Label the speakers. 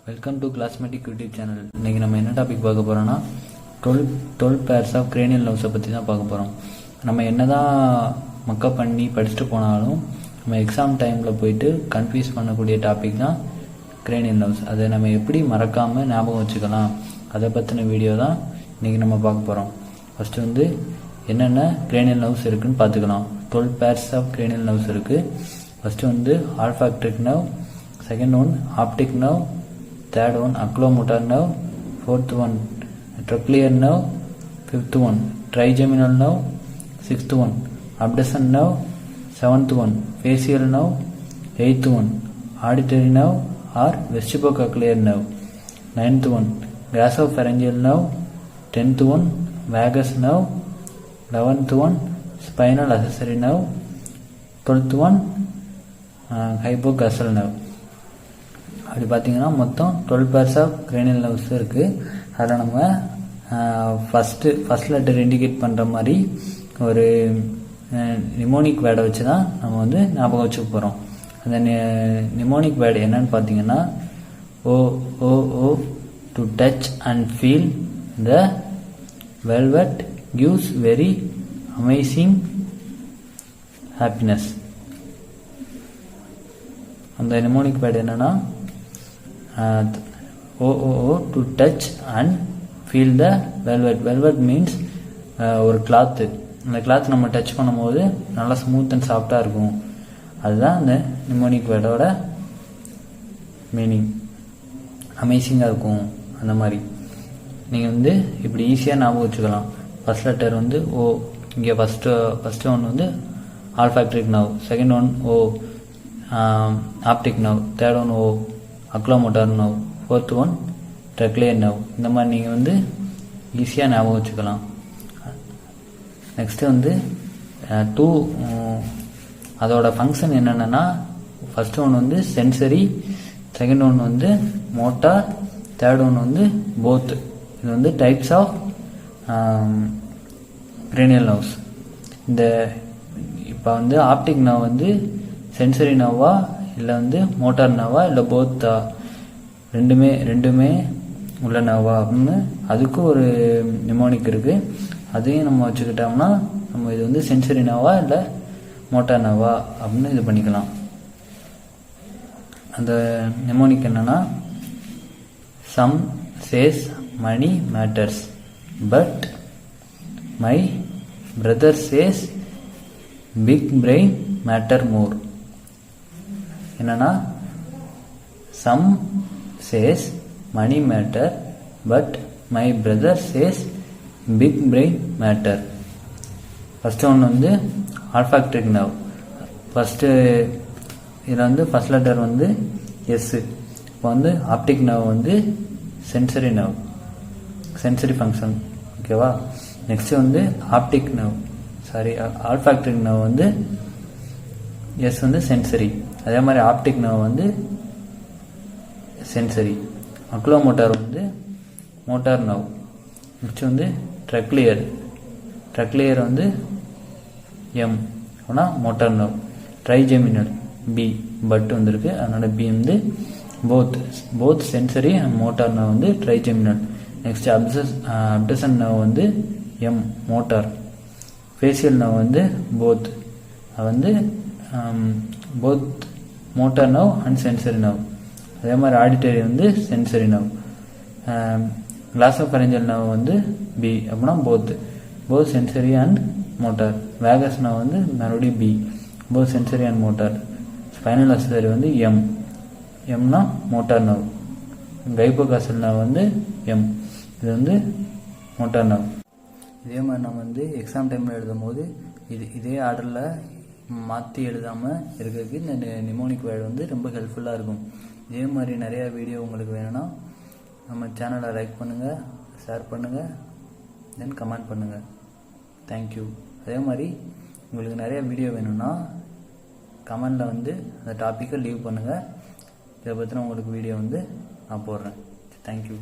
Speaker 1: Welcome to classmedics YouTube channel. இன்றைக்கி நம்ம என்ன டாபிக் பார்க்க போகிறோன்னா 12 pairs ஆஃப் cranial nerves பற்றி தான் பார்க்க போகிறோம். நம்ம என்ன தான் மக்கப் பண்ணி படிச்சுட்டு போனாலும் நம்ம எக்ஸாம் டைமில் போயிட்டு கன்ஃபியூஸ் பண்ணக்கூடிய டாபிக் தான் cranial nerves. அதை நம்ம எப்படி மறக்காமல் ஞாபகம் வச்சுக்கலாம் அதை பற்றின வீடியோ தான் இன்றைக்கி நம்ம பார்க்க போகிறோம். ஃபஸ்ட்டு வந்து என்னென்ன cranial nerves இருக்குதுன்னு பார்த்துக்கலாம். 12 pairs ஆஃப் cranial nerves இருக்குது. ஃபஸ்ட்டு வந்து olfactory nerve, second one optic nerve, third one oculomotor nerve, fourth one trochlear nerve, fifth one trigeminal nerve, sixth one abduction nerve, seventh one facial nerve, eighth one auditory nerve or vestibulocochlear nerve, ninth one gasopharyngeal nerve, 10th one vagus nerve, 11th one spinal accessory nerve, 12th one hypoglossal nerve. அப்படி பார்த்தீங்கன்னா மொத்தம் 12 pairs of cranial nerves இருக்குது. அதில் நம்ம first letter indicate பண்ணுற மாதிரி ஒரு mnemonic வேர்டை வச்சு தான் நம்ம வந்து ஞாபகம் வச்சுக்க போகிறோம். அந்த நிமோனிக் வேர்டு என்னன்னு பார்த்தீங்கன்னா O O O to touch and feel the velvet gives very amazing happiness. அந்த நிமோனிக் வேர்டு என்னன்னா OOO to touch and feel the velvet. Velvet means ஒரு கிளாத்து. அந்த கிளாத் நம்ம டச் பண்ணும்போது நல்லா ஸ்மூத் அண்ட் சாஃப்டாக இருக்கும். அதுதான் அந்த நிமோனிக் வேர்டோட மீனிங். அமேசிங்காக இருக்கும் அந்த மாதிரி. நீங்கள் வந்து இப்படி ஈஸியாக ஞாபகம் வச்சுக்கலாம். ஃபர்ஸ்ட் லெட்டர் வந்து ஓ. இங்கே ஃபஸ்ட்டு ஒன் வந்து ஆல்ஃபாக்ட்ரிக் நர்வ், செகண்ட் ஒன் ஓ ஆப்டிக் நர்வ், தேர்ட் ஒன் ஓ oculomotor nerve, fourth one trochlear nerve. இந்த மாதிரி நீங்கள் வந்து ஈஸியாக ஞாபகம் வச்சுக்கலாம். நெக்ஸ்ட்டு வந்து அதோட ஃபங்க்ஷன் என்னென்னா ஃபஸ்ட்டு ஒன்று வந்து சென்சரி, செகண்ட் ஒன்று வந்து மோட்டார், தேர்ட் ஒன்று வந்து போத். இது வந்து டைப்ஸ் ஆஃப் cranial nerves. இந்த இப்போ வந்து ஆப்டிக் நர்வ் வந்து சென்சரி நர்வா இல்லை வந்து மோட்டார் நர்வா இல்லை போத்தா, ரெண்டுமே உள்ள நர்வா அப்படின்னு அதுக்கும் ஒரு நிமோனிக் இருக்குது. அதையும் நம்ம வச்சுக்கிட்டோம்னா நம்ம இது வந்து சென்சரி நர்வா இல்லை மோட்டார் நர்வா அப்படின்னு இது பண்ணிக்கலாம். அந்த நிமோனிக் என்னன்னா some says money matters but my brother says big brain matter more. என்னன்னா some says money matter but my brother says big brain matter. First ஒன்று வந்து ஆல்ஃபாக்ட்ரிக் நர்வ். ஃபஸ்ட்டு இதில் வந்து ஃபஸ்ட் லெட்டர் வந்து எஸ்ஸு. இப்போ வந்து ஆப்டிக் நர்வ் வந்து sensory nerve, sensory function. ஓகேவா. நெக்ஸ்ட்டு வந்து ஆப்டிக் நர்வ் ஆல்ஃபாக்ட்ரிக் நர்வ் வந்து எஸ் வந்து சென்சரி. அதே மாதிரி ஆப்டிக் நர்வ் வந்து சென்சரி. அக்லோமோட்டார் வந்து மோட்டார் நர்வ். நெக்ஸ்ட் வந்து ட்ரக்லியர் வந்து எம் ஆனால் motor nerve. Trigeminal B but வந்துருக்கு, அதனால பி வந்து both sensory and motor nerve வந்து ட்ரைஜெமினல். நெக்ஸ்ட் அப்டசன் நர்வ் வந்து எம் மோட்டார். ஃபேஷியல் நர்வ் வந்து போத், அது வந்து both motor nerve and sensory nerve. அதே மாதிரி ஆடிட்டரி வந்து சென்சரி நர்வ். கிளாசோஃபரஞ்சல் நர்வ் வந்து பி அப்படின்னா both sensory and motor. Vagus nerve வந்து மறுபடியும் B, both sensory and motor. Spinal accessory வந்து எம்னா மோட்டார் நர்வ். ஹைபோகாசல் நர்வ் வந்து எம், இது வந்து மோட்டார் நர்வ். இதே மாதிரி நம்ம வந்து எக்ஸாம் டைமில் எழுதும் போது இதே ஆர்டரில் மாற்றி எழுதாமல் இருக்கிறதுக்கு இந்த நிமோனிக் வேர்டு வந்து ரொம்ப ஹெல்ப்ஃபுல்லாக இருக்கும். இதே மாதிரி நிறையா வீடியோ உங்களுக்கு வேணும்னா நம்ம சேனலை லைக் பண்ணுங்கள், ஷேர் பண்ணுங்கள், தென் கமெண்ட் பண்ணுங்கள். தேங்க்யூ. அதே மாதிரி உங்களுக்கு நிறையா வீடியோ வேணும்னா கமெண்டில் வந்து அந்த டாப்பிக்கை லீவ் பண்ணுங்கள். இதை பற்றின உங்களுக்கு வீடியோ வந்து நான் போடுறேன். தேங்க்யூ.